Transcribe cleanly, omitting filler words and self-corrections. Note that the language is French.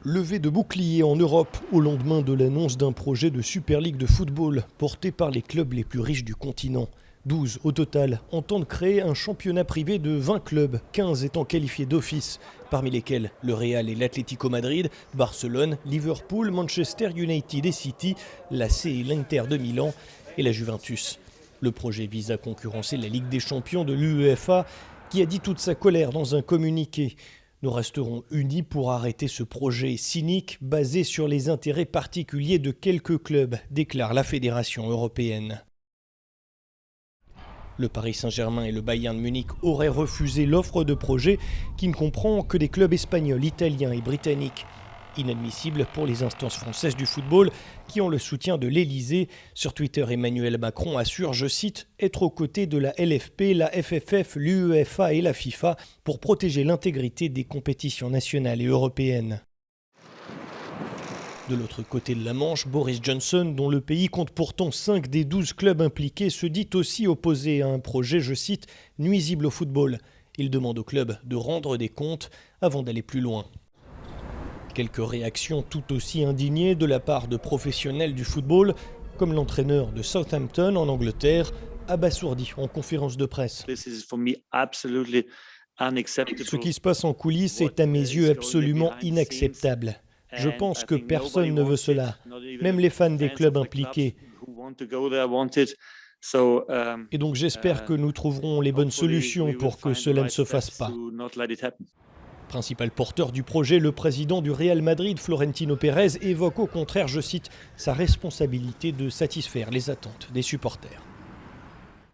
Levée de bouclier en Europe au lendemain de l'annonce d'un projet de Super League de football porté par les clubs les plus riches du continent. 12 au total entendent créer un championnat privé de 20 clubs, 15 étant qualifiés d'office, parmi lesquels le Real et l'Atlético Madrid, Barcelone, Liverpool, Manchester United et City, l'AC et l'Inter de Milan et la Juventus. Le projet vise à concurrencer la Ligue des champions de l'UEFA qui a dit toute sa colère dans un communiqué. Nous resterons unis pour arrêter ce projet cynique basé sur les intérêts particuliers de quelques clubs, déclare la Fédération européenne. Le Paris Saint-Germain et le Bayern de Munich auraient refusé l'offre de projet qui ne comprend que des clubs espagnols, italiens et britanniques. Inadmissible pour les instances françaises du football qui ont le soutien de l'Elysée. Sur Twitter, Emmanuel Macron assure, je cite, être aux côtés de la LFP, la FFF, l'UEFA et la FIFA pour protéger l'intégrité des compétitions nationales et européennes. De l'autre côté de la Manche, Boris Johnson, dont le pays compte pourtant 5 des 12 clubs impliqués, se dit aussi opposé à un projet, je cite, nuisible au football. Il demande aux clubs de rendre des comptes avant d'aller plus loin. Quelques réactions tout aussi indignées de la part de professionnels du football, comme l'entraîneur de Southampton en Angleterre, abasourdi en conférence de presse. Ce qui se passe en coulisses est à mes yeux absolument inacceptable. Je pense que personne ne veut cela, même les fans des clubs impliqués. Et donc j'espère que nous trouverons les bonnes solutions pour que cela ne se fasse pas. Principal porteur du projet, le président du Real Madrid, Florentino Pérez, évoque au contraire, je cite, sa responsabilité de satisfaire les attentes des supporters.